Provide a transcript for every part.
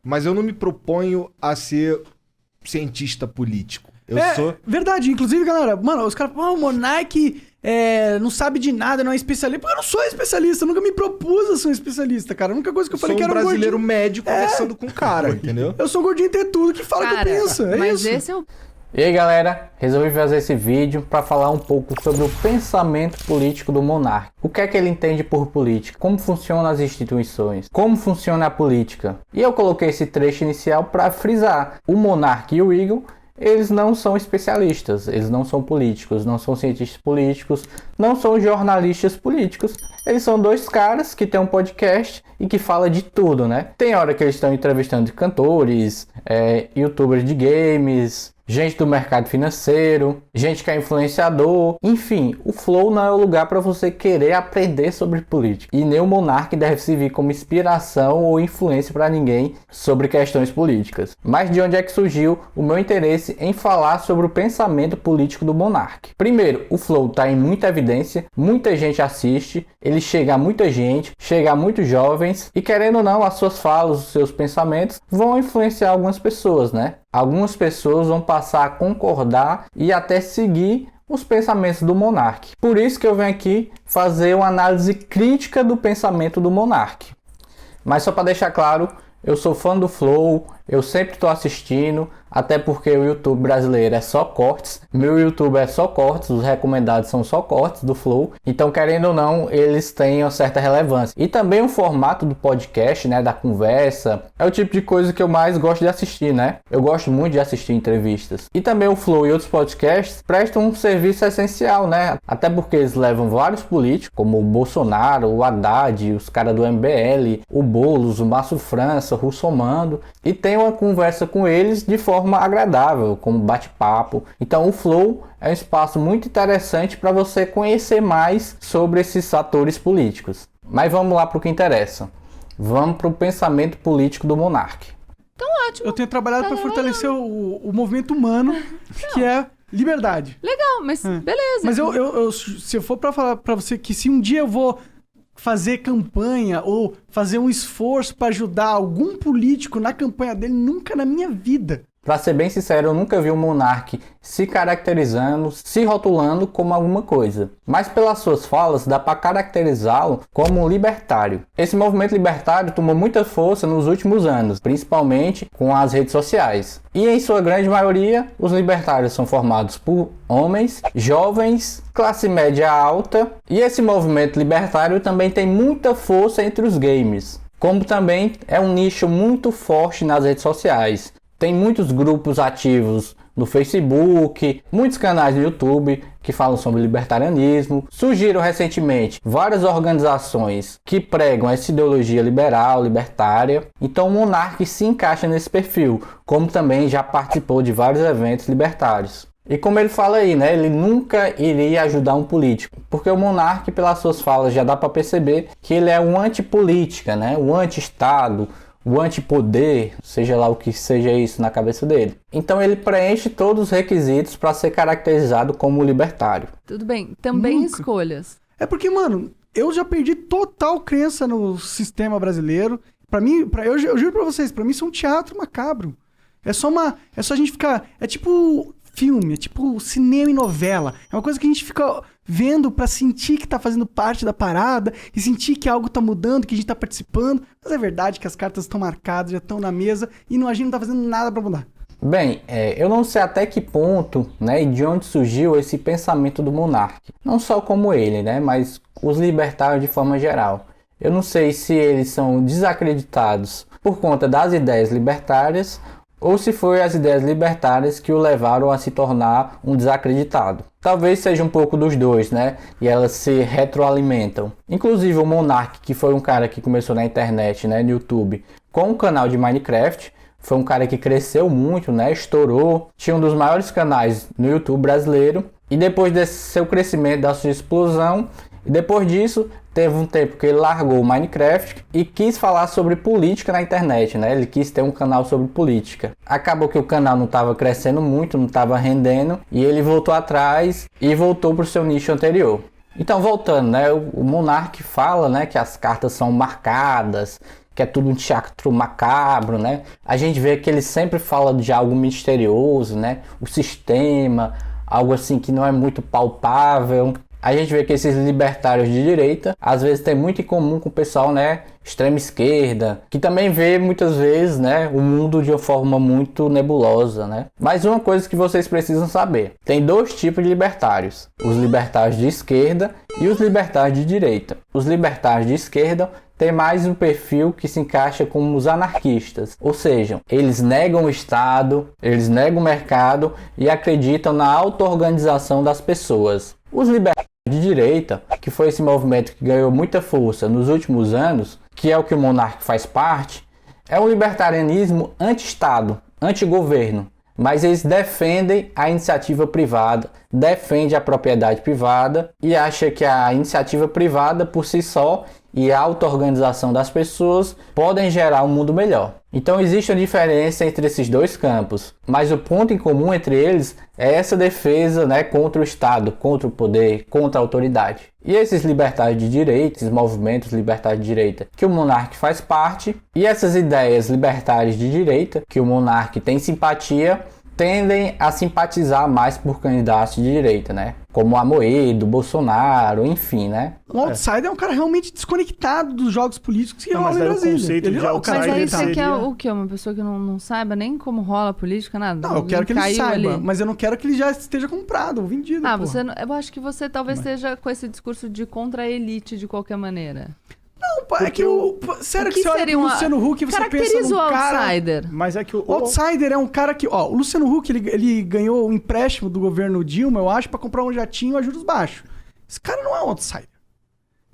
mas eu não me proponho a ser cientista político. Eu sou... Verdade, inclusive, galera, mano, os caras falam, o Monark não sabe de nada, não é especialista. Porque eu não sou especialista, eu nunca me propus a ser um especialista, cara. A única coisa que eu falei que era um brasileiro gordinho. médio conversando com o cara, entendeu? Eu sou um gordinho ter tudo que fala Cara, que eu penso, mas isso. esse é o... E aí galera, resolvi fazer esse vídeo para falar um pouco sobre o pensamento político do monarca. O que é que ele entende por política? Como funcionam as instituições? Como funciona a política? E eu coloquei esse trecho inicial para frisar. O monarca e o Eagle, eles não são especialistas, eles não são políticos, não são cientistas políticos, não são jornalistas políticos. Eles são dois caras que têm um podcast e que fala de tudo, né? Tem hora que eles estão entrevistando cantores, youtubers de games, gente do mercado financeiro, gente que é influenciador, enfim, o Flow não é o lugar para você querer aprender sobre política. E nem o Monark deve servir como inspiração ou influência para ninguém sobre questões políticas. Mas de onde é que surgiu o meu interesse em falar sobre o pensamento político do Monark? Primeiro, o Flow está em muita evidência, muita gente assiste, ele chega a muita gente, chega a muitos jovens e querendo ou não, as suas falas, os seus pensamentos vão influenciar algumas pessoas, né? Algumas pessoas vão passar a concordar e até seguir os pensamentos do Monark. Por isso que eu venho aqui fazer uma análise crítica do pensamento do Monark. Mas só para deixar claro, eu sou fã do Flow, eu sempre estou assistindo, até porque o YouTube brasileiro é só cortes, meu YouTube é só cortes, os recomendados são só cortes do Flow, então querendo ou não, eles têm uma certa relevância. E também o formato do podcast, né, da conversa, é o tipo de coisa que eu mais gosto de assistir, né? Eu gosto muito de assistir entrevistas. E também o Flow e outros podcasts prestam um serviço essencial, né? Até porque eles levam vários políticos, como o Bolsonaro, o Haddad, os caras do MBL, o Boulos, o Márcio França, o Russomando, e tem uma conversa com eles de forma agradável, como bate-papo. Então o Flow é um espaço muito interessante para você conhecer mais sobre esses atores políticos. Mas vamos lá para o que interessa. Vamos para o pensamento político do Monark. Então ótimo. Eu tenho trabalhado para fortalecer o movimento humano, que é liberdade. Legal, mas beleza. Mas se eu for para falar para você que se um dia eu vou fazer campanha ou fazer um esforço para ajudar algum político na campanha dele, nunca na minha vida. Pra ser bem sincero, eu nunca vi um monarca se caracterizando, se rotulando como alguma coisa. Mas pelas suas falas, dá para caracterizá-lo como um libertário. Esse movimento libertário tomou muita força nos últimos anos, principalmente com as redes sociais. E em sua grande maioria, os libertários são formados por homens, jovens, classe média alta. E esse movimento libertário também tem muita força entre os gamers. Como também é um nicho muito forte nas redes sociais. Tem muitos grupos ativos no Facebook, muitos canais no YouTube que falam sobre libertarianismo. Surgiram recentemente várias organizações que pregam essa ideologia liberal, libertária. Então o Monark se encaixa nesse perfil, como também já participou de vários eventos libertários. E como ele fala aí, né, ele nunca iria ajudar um político, porque o Monark, pelas suas falas, já dá para perceber que ele é um antipolítica, né, um anti-estado, o antipoder, seja lá o que seja isso na cabeça dele. Então ele preenche todos os requisitos para ser caracterizado como libertário. Tudo bem, também Nunca. escolhas. É porque, mano, eu já perdi total crença no sistema brasileiro. Pra mim, eu juro pra vocês, pra mim isso é um teatro macabro. É só a gente ficar... É tipo filme, é tipo cinema e novela. É uma coisa que a gente fica vendo pra sentir que tá fazendo parte da parada e sentir que algo tá mudando, que a gente tá participando. Mas é verdade que as cartas estão marcadas, já estão na mesa e a gente não tá fazendo nada pra mudar. Bem, eu não sei até que ponto, né, e de onde surgiu esse pensamento do monarca. Não só como ele, né, mas os libertários de forma geral. Eu não sei se eles são desacreditados por conta das ideias libertárias ou se foi as ideias libertárias que o levaram a se tornar um desacreditado. Talvez seja um pouco dos dois, né? E elas se retroalimentam. Inclusive o Monark, que foi um cara que começou na internet, né, no YouTube, com um canal de Minecraft, foi um cara que cresceu muito, né? Estourou, tinha um dos maiores canais no YouTube brasileiro. E depois desse seu crescimento, da sua explosão, e depois disso, teve um tempo que ele largou o Minecraft e quis falar sobre política na internet, né? Ele quis ter um canal sobre política. Acabou que o canal não estava crescendo muito, não estava rendendo, e ele voltou atrás e voltou para o seu nicho anterior. Então, voltando, né? O Monark fala, né, que as cartas são marcadas, que é tudo um teatro macabro, né? A gente vê que ele sempre fala de algo misterioso, né? O sistema, algo assim que não é muito palpável. A gente vê que esses libertários de direita, às vezes tem muito em comum com o pessoal, né, extrema esquerda, que também vê muitas vezes, né, o mundo de uma forma muito nebulosa, né? Mas uma coisa que vocês precisam saber, tem dois tipos de libertários, os libertários de esquerda e os libertários de direita. Os libertários de esquerda têm mais um perfil que se encaixa com os anarquistas, ou seja, eles negam o Estado, eles negam o mercado e acreditam na auto-organização das pessoas. Os libertários de direita, que foi esse movimento que ganhou muita força nos últimos anos, que é o que o Monark faz parte, é um libertarianismo anti-Estado, anti-governo, mas eles defendem a iniciativa privada, defendem a propriedade privada e acham que a iniciativa privada por si só e a auto-organização das pessoas podem gerar um mundo melhor. Então existe uma diferença entre esses dois campos, mas o ponto em comum entre eles é essa defesa, né, contra o Estado, contra o poder, contra a autoridade. E esses libertários de direita, esses movimentos libertários de direita que o Monark faz parte, e essas ideias libertárias de direita que o Monark tem simpatia, tendem a simpatizar mais por candidatos de direita, né? Como Amoedo, Bolsonaro, enfim, né? O outsider é um cara realmente desconectado dos jogos políticos que rolam em daí o Brasília. conceito de Mas outsider aí você seria- quer o quê? Uma pessoa que não saiba nem como rola a política, nada? Não, eu quero que ele Caiu saiba, ali. mas eu não quero que ele já esteja comprado ou vendido. Ah, porra. você, eu acho que você talvez esteja com esse discurso de contra a elite de qualquer maneira. Não, pô, é que o... Sério O que que você olha seria pro uma- Luciano Huck e você pensa Caracteriza o num cara... outsider. Mas é que O outsider é um cara que... Ó, o Luciano Huck, ele ganhou um empréstimo do governo Dilma, eu acho, pra comprar um jatinho a juros baixos. Esse cara não é um outsider.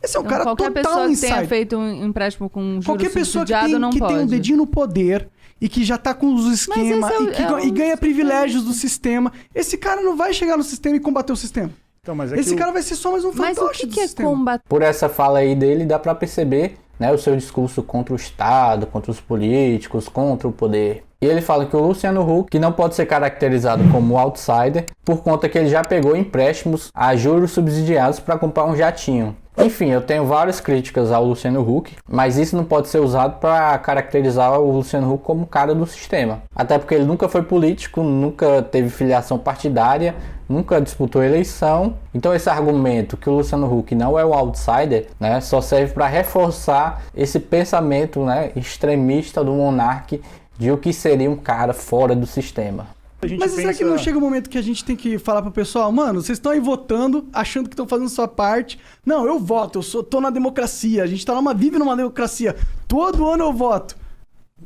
Esse é um Então, cara qualquer total pessoa que insider. tenha feito um empréstimo com juros Qualquer pessoa que, subsidiado não que pode. tem um dedinho no poder e que já tá com os esquemas esse é o- e ganha privilégios do sistema, esse cara não vai chegar no sistema e combater o sistema. Então, mas é Esse que o- cara vai ser só mais um Mas o fantoche que, do que é sistema. combater? Por essa fala aí dele, dá pra perceber, né, o seu discurso contra o Estado, contra os políticos, contra o poder. E ele fala que o Luciano Huck não pode ser caracterizado como outsider por conta que ele já pegou empréstimos a juros subsidiados para comprar um jatinho. Enfim, eu tenho várias críticas ao Luciano Huck, mas isso não pode ser usado para caracterizar o Luciano Huck como cara do sistema. Até porque ele nunca foi político, nunca teve filiação partidária, nunca disputou eleição. Então esse argumento que o Luciano Huck não é o outsider, né, só serve para reforçar esse pensamento, né, extremista do Monark de o que seria um cara fora do sistema. a gente Mas será pensa... que não chega o momento que a gente tem que falar pro pessoal, mano, vocês estão aí votando, achando que estão fazendo sua parte. Não, eu voto, tô na democracia, a gente vive numa democracia. Todo ano eu voto.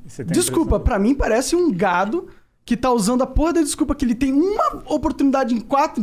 Você tem Desculpa, pra mim parece um gado que tá usando a porra da desculpa que ele tem uma oportunidade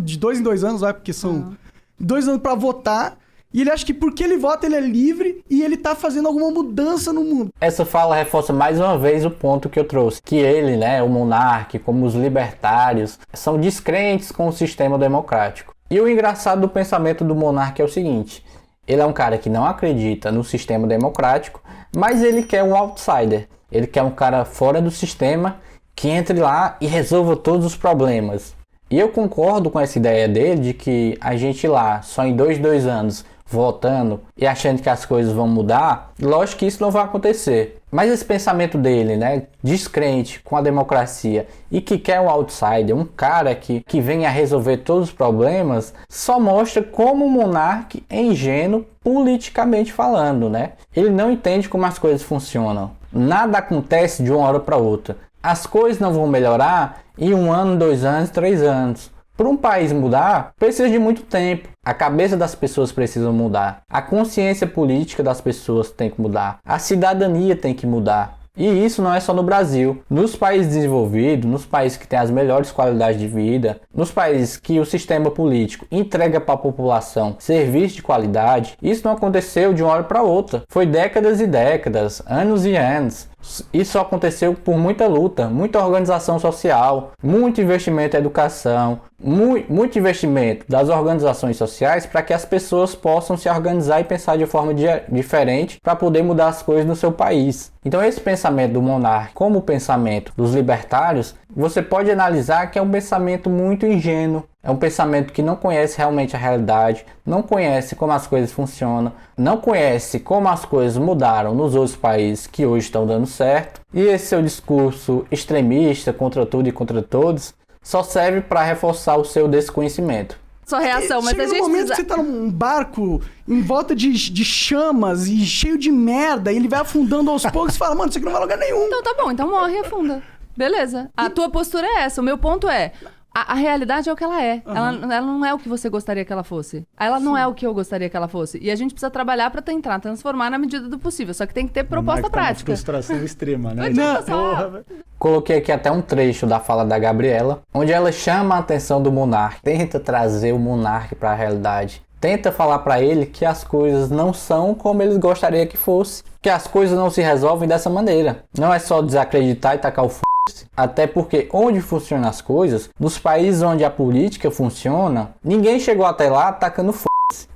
de 2 em 2 anos, vai, porque são 2 anos pra votar, e ele acha que porque ele vota ele é livre e ele tá fazendo alguma mudança no mundo. Essa fala reforça mais uma vez o ponto que eu trouxe, que ele, né, o monarca, como os libertários, são descrentes com o sistema democrático. E o engraçado do pensamento do monarca é o seguinte: ele é um cara que não acredita no sistema democrático, mas ele quer um outsider. Ele quer um cara fora do sistema que entre lá e resolva todos os problemas. E eu concordo com essa ideia dele de que a gente lá, só em 2 anos, votando e achando que as coisas vão mudar, lógico que isso não vai acontecer. Mas esse pensamento dele, né, descrente com a democracia e que quer um outsider, um cara que vem a resolver todos os problemas, só mostra como o monarca é ingênuo politicamente falando, né? Ele não entende como as coisas funcionam. Nada acontece de uma hora para outra. As coisas não vão melhorar em 1 ano, 2 anos, 3 anos. Para um país mudar, precisa de muito tempo. A cabeça das pessoas precisa mudar. A consciência política das pessoas tem que mudar. A cidadania tem que mudar. E isso não é só no Brasil. Nos países desenvolvidos, nos países que têm as melhores qualidades de vida, nos países que o sistema político entrega para a população serviço de qualidade, isso não aconteceu de uma hora para outra. Foi décadas e décadas, anos e anos. Isso aconteceu por muita luta, muita organização social, muito investimento em educação, muito investimento das organizações sociais para que as pessoas possam se organizar e pensar de forma diferente para poder mudar as coisas no seu país. Então esse pensamento do monarca, como o pensamento dos libertários, você pode analisar que é um pensamento muito ingênuo, É um pensamento que não conhece realmente a realidade, não conhece como as coisas funcionam, não conhece como as coisas mudaram nos outros países que hoje estão dando certo. E esse seu discurso extremista contra tudo e contra todos só serve para reforçar o seu desconhecimento. Sua reação, mas chega a no gente momento precisa... que você tá num barco em volta de chamas e cheio de merda, e ele vai afundando aos poucos e fala, mano, isso aqui não vai a lugar nenhum. Então tá bom, então morre e afunda. Beleza. A tua postura é essa. O meu ponto é... A realidade é o que ela é. Ela não é o que você gostaria que ela fosse. Ela não é o que eu gostaria que ela fosse. E a gente precisa trabalhar pra tentar transformar na medida do possível. Só que tem que ter proposta prática. Uma frustração extrema, né? Coloquei aqui até um trecho da fala da Gabriela, onde ela chama a atenção do monarca, tenta trazer o monarca para a realidade, tenta falar para ele que as coisas não são como eles gostariam que fosse, que as coisas não se resolvem dessa maneira. Não é só desacreditar e tacar o até porque onde funcionam as coisas, nos países onde a política funciona, ninguém chegou até lá tacando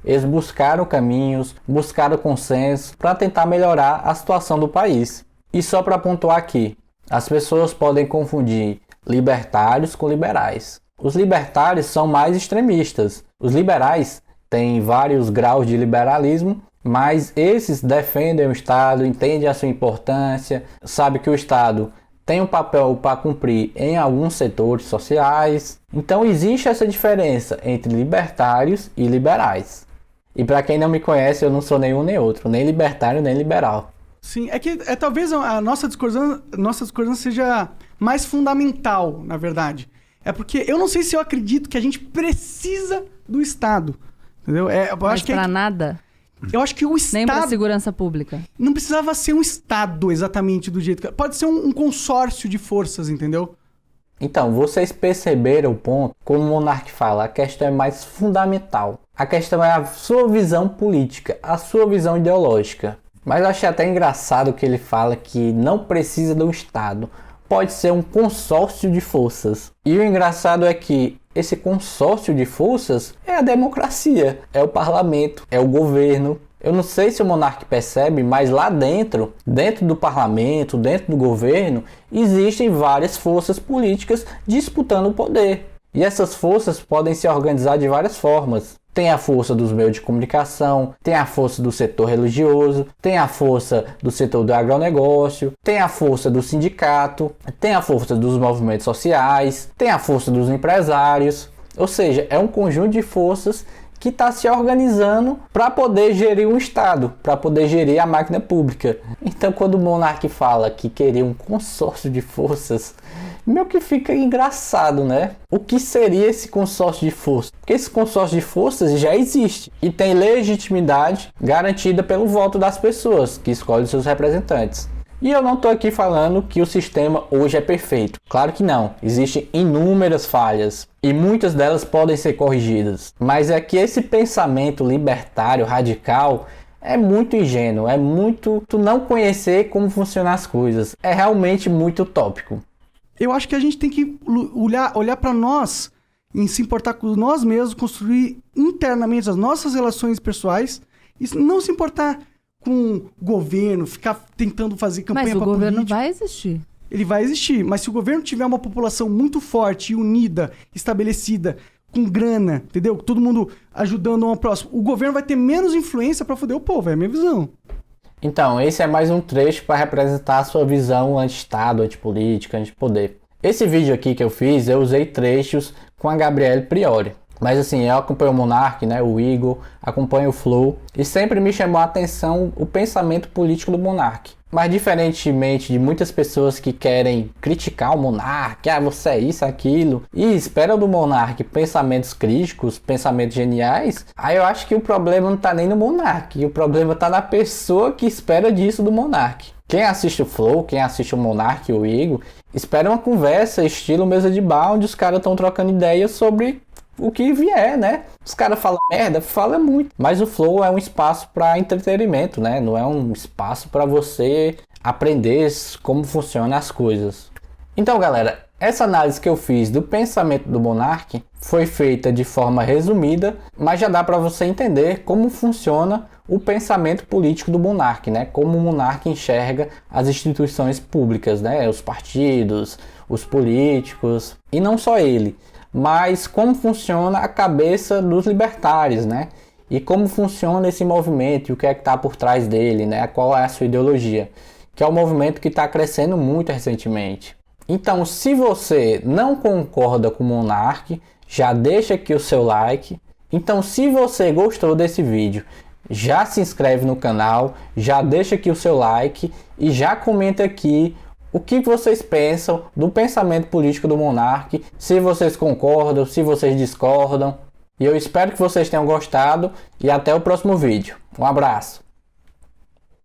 Eles buscaram caminhos, buscaram consenso para tentar melhorar a situação do país. E só para pontuar aqui, as pessoas podem confundir libertários com liberais. Os libertários são mais extremistas. Os liberais têm vários graus de liberalismo, mas esses defendem o Estado, entendem a sua importância, sabem que o Estado tem um papel para cumprir em alguns setores sociais. Então existe essa diferença entre libertários e liberais. E para quem não me conhece, eu não sou nenhum nem outro, nem libertário nem liberal. Sim, é que talvez a nossa discordância seja mais fundamental, na verdade. É porque eu não sei se eu acredito que a gente precisa do Estado. Entendeu? Eu acho que nada? Eu acho que o Estado... Nem para segurança pública. Não precisava ser um Estado exatamente do jeito que... Pode ser um consórcio de forças, entendeu? Então, vocês perceberam o ponto? Como o Monark fala, a questão é mais fundamental. A questão é a sua visão política, a sua visão ideológica. Mas eu achei até engraçado que ele fala que não precisa do Estado. Pode ser um consórcio de forças. E o engraçado é que esse consórcio de forças é a democracia, é o parlamento, é o governo. Eu não sei se o monarca percebe, mas lá dentro do parlamento, dentro do governo, existem várias forças políticas disputando o poder. E essas forças podem se organizar de várias formas. Tem a força dos meios de comunicação, tem a força do setor religioso, tem a força do setor do agronegócio, tem a força do sindicato, tem a força dos movimentos sociais, tem a força dos empresários. Ou seja, é um conjunto de forças que está se organizando para poder gerir um Estado, para poder gerir a máquina pública. Então, quando o monarca fala que queria um consórcio de forças, meio que fica engraçado, né? O que seria esse consórcio de forças? Porque esse consórcio de forças já existe e tem legitimidade garantida pelo voto das pessoas que escolhem seus representantes. E eu não estou aqui falando que o sistema hoje é perfeito. Claro que não. Existem inúmeras falhas e muitas delas podem ser corrigidas. Mas é que esse pensamento libertário, radical, é muito ingênuo. É muito tu não conhecer como funcionam as coisas. É realmente muito utópico. Eu acho que a gente tem que olhar para nós e se importar com nós mesmos, construir internamente as nossas relações pessoais e não se importar com o governo, ficar tentando fazer campanha para político. Mas o governo vai existir. Ele vai existir, mas se o governo tiver uma população muito forte, unida, estabelecida, com grana, entendeu? Todo mundo ajudando um ao próximo, o governo vai ter menos influência para foder o povo, é a minha visão. Então, esse é mais um trecho para representar a sua visão anti-Estado, anti-política, anti-poder. Esse vídeo aqui que eu fiz, eu usei trechos com a Gabriele Priori. Mas assim, eu acompanho o Monark, né, o Igor, acompanho o Flow, e sempre me chamou a atenção o pensamento político do Monark. Mas diferentemente de muitas pessoas que querem criticar o Monark, você é isso, aquilo, e esperam do Monark pensamentos críticos, pensamentos geniais, aí eu acho que o problema não tá nem no Monark, o problema tá na pessoa que espera disso do Monark. Quem assiste o Flow, quem assiste o Monark e o Igor, espera uma conversa estilo mesa de bar, onde os caras estão trocando ideias sobre o que vier, né? Os caras falam merda, fala muito. Mas o Flow é um espaço para entretenimento, né? Não é um espaço para você aprender como funcionam as coisas. Então, galera, essa análise que eu fiz do pensamento do Monark foi feita de forma resumida, mas já dá para você entender como funciona o pensamento político do Monark, né? Como o Monark enxerga as instituições públicas, né? Os partidos, os políticos, e não só ele. mas como funciona a cabeça dos libertários, né? E como funciona esse movimento e o que é que está por trás dele, né? Qual é a sua ideologia, que é um movimento que está crescendo muito recentemente. Então, se você não concorda com o Monark, já deixa aqui o seu like. Então, se você gostou desse vídeo, já se inscreve no canal, já deixa aqui o seu like e já comenta aqui o que vocês pensam do pensamento político do Monark, se vocês concordam, se vocês discordam. E eu espero que vocês tenham gostado e até o próximo vídeo. Um abraço!